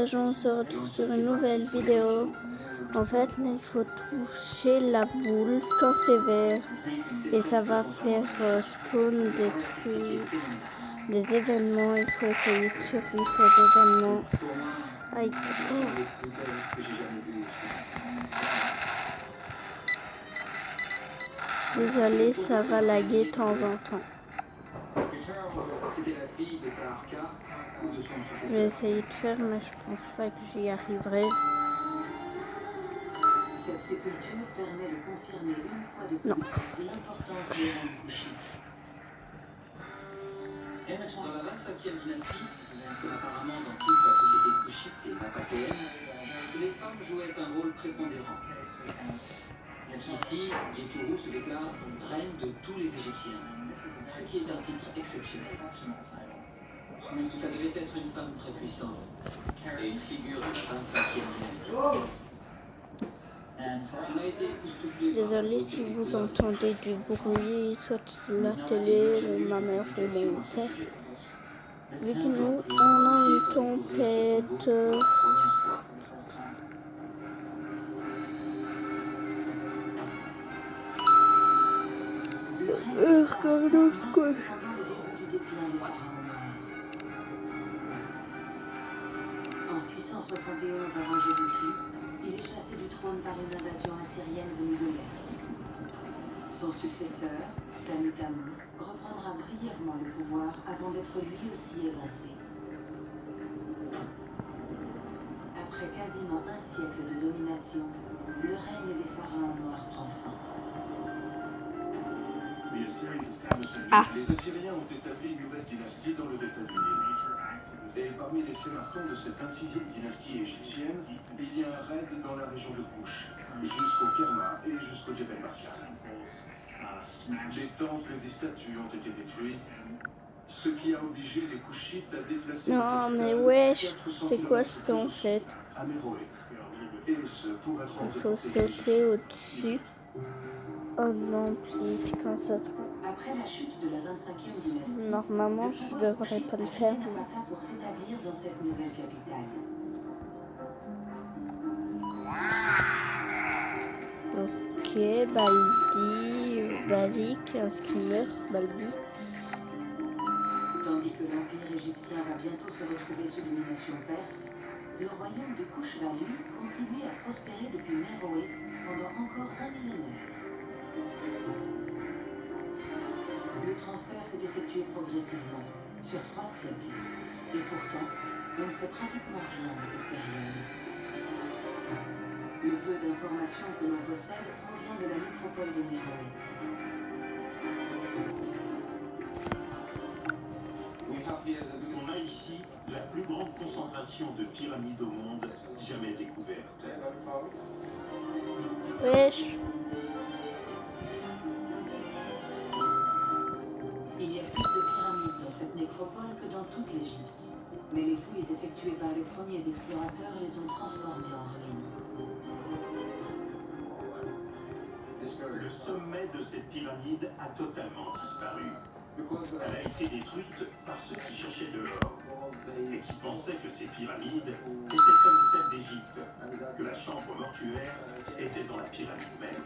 gens, on se retrouve sur une nouvelle vidéo. En fait, là, il faut toucher la boule quand c'est vert. Et ça va faire spawn des trucs, des événements. Il faut essayer de survivre aux événements. Aïe. Oh. Désolé, ça va laguer de temps en temps. Je vais essayer de faire, mais je pense pas que j'y arriverai. Cette sépulture permet de confirmer une fois de plus l'importance des reines couchites. Dans la 25e dynastie, apparemment dans toute la société couchite et napatéenne, les femmes jouaient un rôle prépondérant. Ici, Yetourou se déclare reine de tous les Égyptiens, ce qui est un titre exceptionnel. Ça devait être une femme très puissante et une figure de la 25e dynastie. Désolé si vous entendez du bruit, soit la télé, ma mère ou mon père. Vu que nous, on a une tempête. Regardez quoi. En 671 avant Jésus-Christ, il est chassé du trône par une invasion assyrienne venue de l'Est. Son successeur, Tanutamon, reprendra brièvement le pouvoir avant d'être lui aussi évincé. Après quasiment un siècle de domination, le règne des pharaons noirs prend fin. Les Assyriens ont établi une nouvelle dynastie dans le delta du Nil. Et parmi les sémaphons de cette 26e dynastie égyptienne, il y a un raid dans la région de Kouch, jusqu'au Kerma et jusqu'au Djebel Barkane. Des temples et des statues ont été détruits, ce qui a obligé les Kouchites à déplacer non, mais wesh, c'est quoi ça en fait? Et ce pour être il faut sauter au-dessus. Oh non, please, quand ça sera. Après la chute de la 25e dynastie, normalement, je devrais pas le faire. Pour s'établir dans cette nouvelle capitale. Ok, Baldi, basique, un screamer, Baldi. Tandis que l'empire égyptien va bientôt se retrouver sous domination perse, le royaume de Kouch va, lui, continuer à prospérer depuis Méroé pendant encore un millénaire. Le transfert s'est effectué progressivement, sur 3 siècles. Et pourtant, on ne sait pratiquement rien de cette période. Le peu d'informations que l'on possède provient de la nécropole de Méroé. On a ici la plus grande concentration de pyramides au monde jamais découverte. Wesh. Il y a plus de pyramides dans cette nécropole que dans toute l'Égypte. Mais les fouilles effectuées par les premiers explorateurs les ont transformées en ruines. Le sommet de cette pyramide a totalement disparu. Elle a été détruite par ceux qui cherchaient de l'or et qui pensaient que ces pyramides étaient comme celles d'Égypte, que la chambre mortuaire était dans la pyramide même.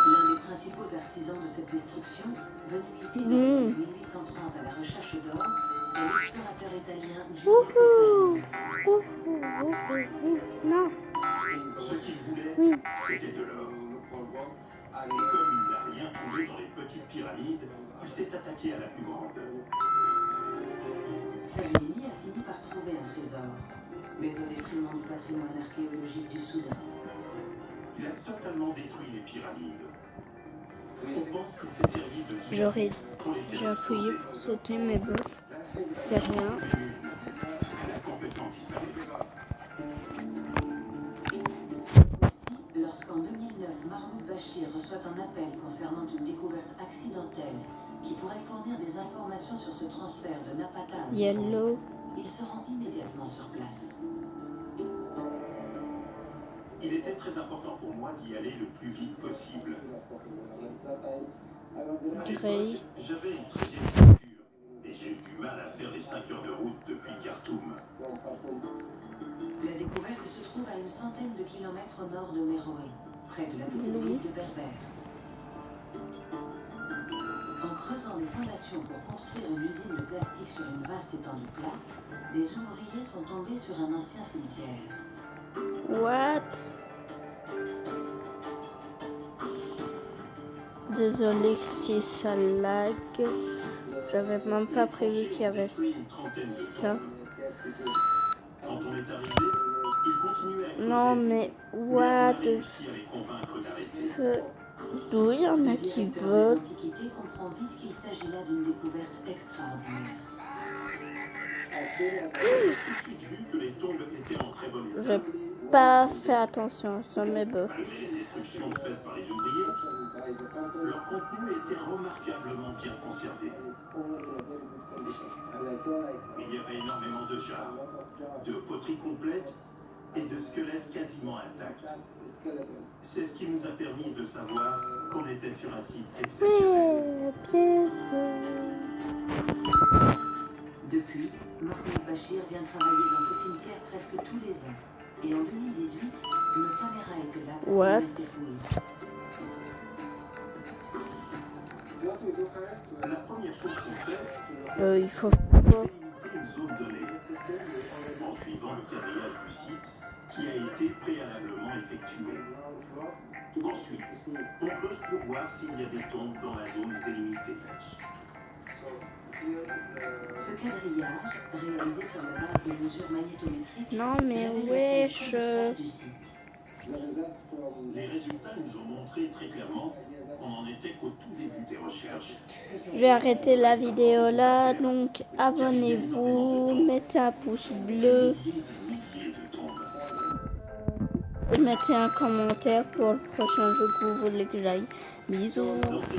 L'un des principaux artisans de cette destruction, venu ici dans les années 1830 à la recherche d'or, est l'explorateur italien Giuseppe Ferrigno. Non. Ce qu'il voulait, c'était de l'or. Et comme il n'a rien trouvé dans les petites pyramides, il s'est attaqué à la plus grande. Ferrigno a fini par trouver un trésor, mais au détriment du patrimoine archéologique du Soudan. Il a totalement détruit les pyramides. On pense qu'il s'est servi de J'ai appuyé pour sauter, mais bon, c'est rien. Elle a complètement disparu. Lorsqu'en 2009, Mahmoud Bachir reçoit un appel concernant une découverte accidentelle qui pourrait fournir des informations sur ce transfert de Napata à Yellow. il se rend immédiatement sur place. Il était très important pour moi d'y aller le plus vite possible. Grey. J'avais une très vieille voiture et j'ai eu du mal à faire les 5 heures de km au nord de Méroé, près de la petite ville de Berbère. En creusant des fondations pour construire une usine de plastique sur une vaste étendue plate, des ouvriers sont tombés sur un ancien cimetière. What? Désolé si ça lag. J'avais même pas prévu qu'il y avait ça. Quand on est arrivé, il continuait à creuser. Non mais what the Réussi à les convaincre d'arrêter. fuck? D'où il y en a Le qui directeur des votent? Antiquités comprend vite qu'il s'agit là d'une découverte extraordinaire. J'ai tout de suite vu que les tombes étaient en très bon état. J'ai pas fait attention, ça m'est beau. Malgré les destructions faites par les ouvriers, leur contenu était remarquablement bien conservé. Il y avait énormément de jarres, de poteries complètes et de squelettes quasiment intacts. C'est ce qui nous a permis de savoir qu'on était sur un site exceptionnel. Depuis, Mahmoud Bachir vient travailler dans ce cimetière presque tous les ans. Et en 2018, une caméra était là pour What? filmer ses fouilles. La première chose qu'on fait, Il faut délimiter une zone donnée en suivant le quadrillage du site qui a été préalablement effectué. Ensuite, on creuse pour voir s'il y a des tombes dans la zone délimitée. Ce quadrillage, réalisé sur la base de mesures magnétométriques, Non mais révèle wesh. la taille du site. Les résultats nous ont montré très clairement qu'on n'en était qu'au tout début des recherches. Je vais arrêter la vidéo là, donc abonnez-vous, mettez un pouce bleu, Des milliers de tombes. mettez un commentaire pour le prochain jeu que vous voulez que j'aille. Bisous. Dans ces